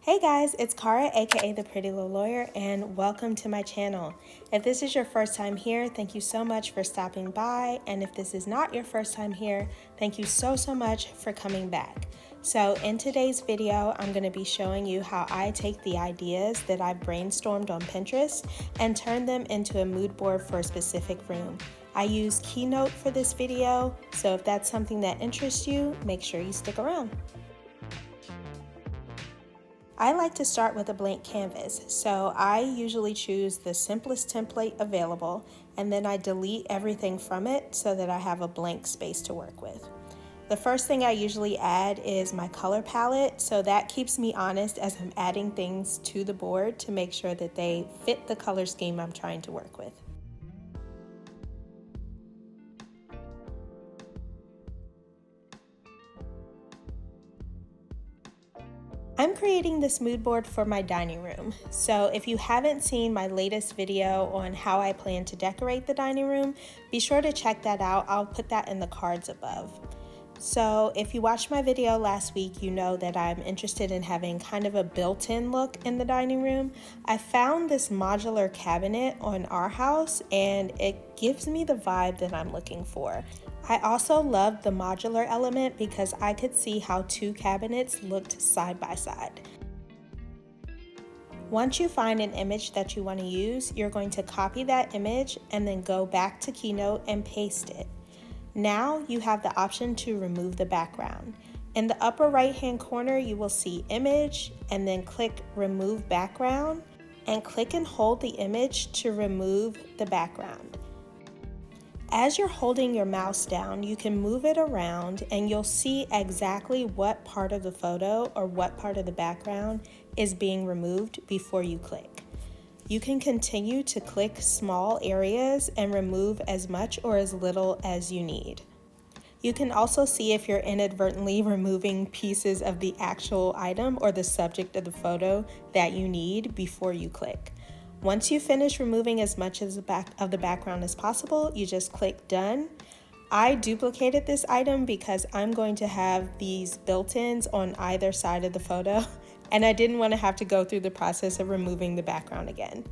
Hey guys, it's Cara, aka The Pretty Little Lawyer, and welcome to my channel. If this is your first time here, thank you so much for stopping by, and if this is not your first time here, thank you so much for coming back. So in today's video, I'm going to be showing you how I take the ideas that I've brainstormed on Pinterest and turn them into a mood board for a specific room. I use Keynote for this video, so if that's something that interests you, make sure you stick around. I like to start with a blank canvas, so I usually choose the simplest template available, and then I delete everything from it so that I have a blank space to work with. The first thing I usually add is my color palette, so that keeps me honest as I'm adding things to the board to make sure that they fit the color scheme I'm trying to work with. I'm creating this mood board for my dining room, so if you haven't seen my latest video on how I plan to decorate the dining room, be sure to check that out. I'll put that in the cards above. So if you watched my video last week, you know that I'm interested in having kind of a built-in look in the dining room. I found this modular cabinet on our house and it gives me the vibe that I'm looking for. I also loved the modular element because I could see how two cabinets looked side by side. Once you find an image that you want to use, you're going to copy that image and then go back to Keynote and paste it. Now you have the option to remove the background. In the upper right hand corner, you will see image and then click remove background and click and hold the image to remove the background. As you're holding your mouse down, you can move it around and you'll see exactly what part of the photo or what part of the background is being removed before you click. You can continue to click small areas and remove as much or as little as you need. You can also see if you're inadvertently removing pieces of the actual item or the subject of the photo that you need before you click. Once you finish removing as much of the background as possible, you just click done. I duplicated this item because I'm going to have these built-ins on either side of the photo, and I didn't want to have to go through the process of removing the background again.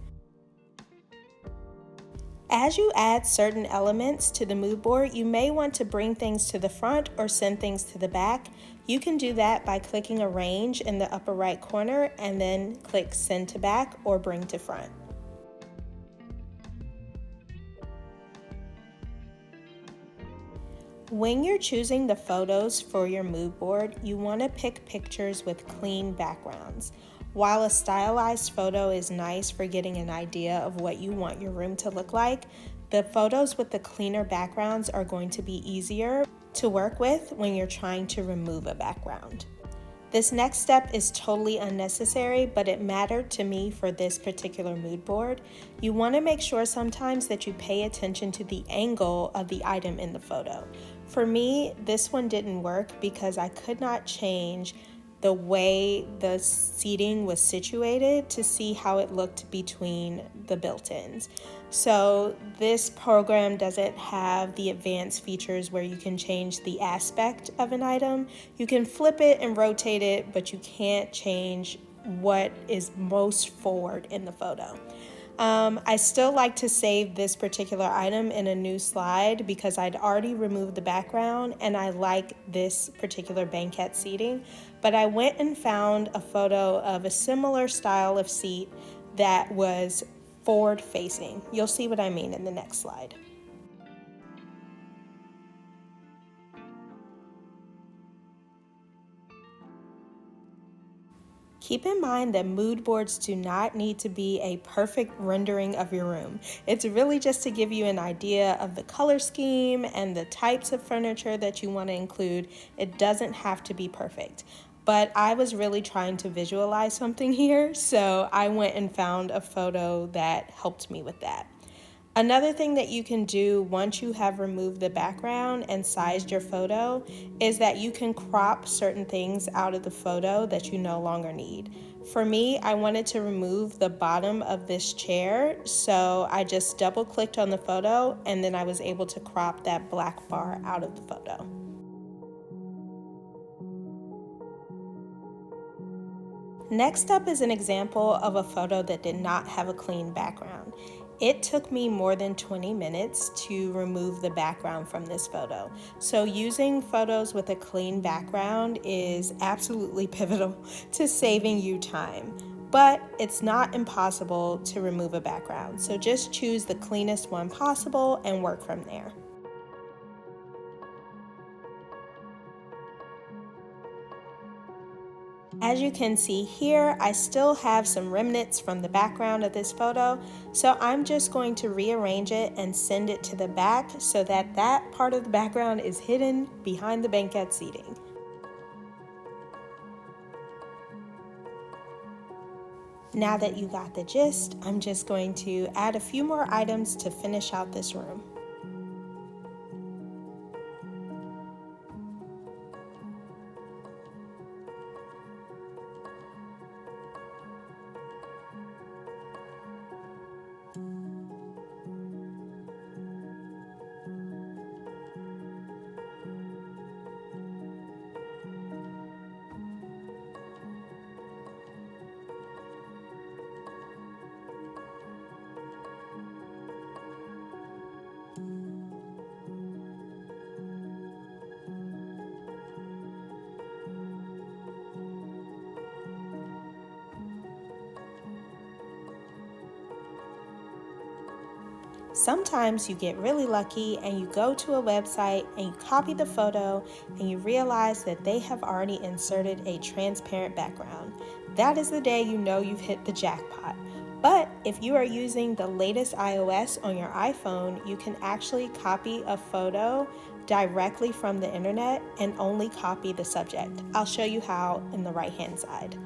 As you add certain elements to the mood board, you may want to bring things to the front or send things to the back. You can do that by clicking arrange in the upper right corner and then click send to back or bring to front. When you're choosing the photos for your mood board, you want to pick pictures with clean backgrounds. While a stylized photo is nice for getting an idea of what you want your room to look like, the photos with the cleaner backgrounds are going to be easier to work with when you're trying to remove a background. This next step is totally unnecessary, but it mattered to me for this particular mood board. You want to make sure sometimes that you pay attention to the angle of the item in the photo. For me, this one didn't work because I could not change the way the seating was situated to see how it looked between the built-ins. So this program doesn't have the advanced features where you can change the aspect of an item. You can flip it and rotate it, but you can't change what is most forward in the photo. I still like to save this particular item in a new slide because I'd already removed the background and I like this particular banquette seating, but I went and found a photo of a similar style of seat that was forward facing. You'll see what I mean in the next slide. Keep in mind that mood boards do not need to be a perfect rendering of your room. It's really just to give you an idea of the color scheme and the types of furniture that you want to include. It doesn't have to be perfect. But I was really trying to visualize something here, so I went and found a photo that helped me with that. Another thing that you can do once you have removed the background and sized your photo is that you can crop certain things out of the photo that you no longer need. For me, I wanted to remove the bottom of this chair, so I just double clicked on the photo and then I was able to crop that black bar out of the photo. Next up is an example of a photo that did not have a clean background. It took me more than 20 minutes to remove the background from this photo. So using photos with a clean background is absolutely pivotal to saving you time. But it's not impossible to remove a background. So just choose the cleanest one possible and work from there. As you can see here, I still have some remnants from the background of this photo, so I'm just going to rearrange it and send it to the back so that that part of the background is hidden behind the banquette seating. Now that you got the gist, I'm just going to add a few more items to finish out this room. Sometimes you get really lucky and you go to a website and you copy the photo and you realize that they have already inserted a transparent background. That is the day you know you've hit the jackpot. But if you are using the latest iOS on your iPhone, you can actually copy a photo directly from the internet and only copy the subject. I'll show you how in the right-hand side.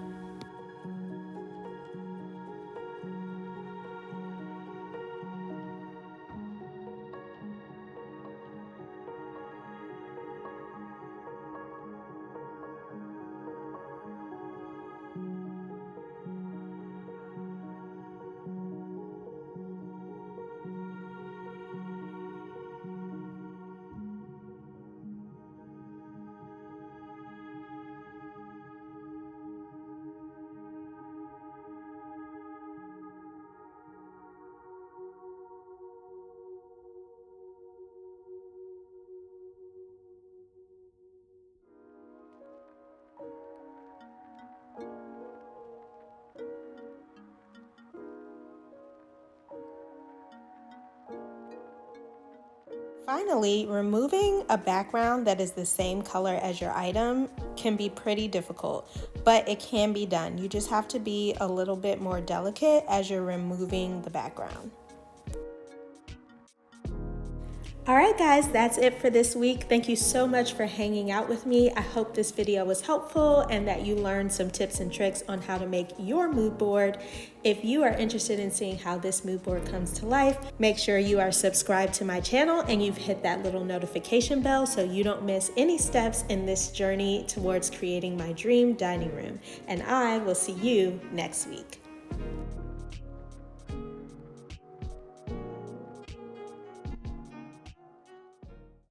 Finally, removing a background that is the same color as your item can be pretty difficult, but it can be done. You just have to be a little bit more delicate as you're removing the background. All right, guys, that's it for this week. Thank you so much for hanging out with me. I hope this video was helpful and that you learned some tips and tricks on how to make your mood board. If you are interested in seeing how this mood board comes to life, make sure you are subscribed to my channel and you've hit that little notification bell so you don't miss any steps in this journey towards creating my dream dining room. And I will see you next week.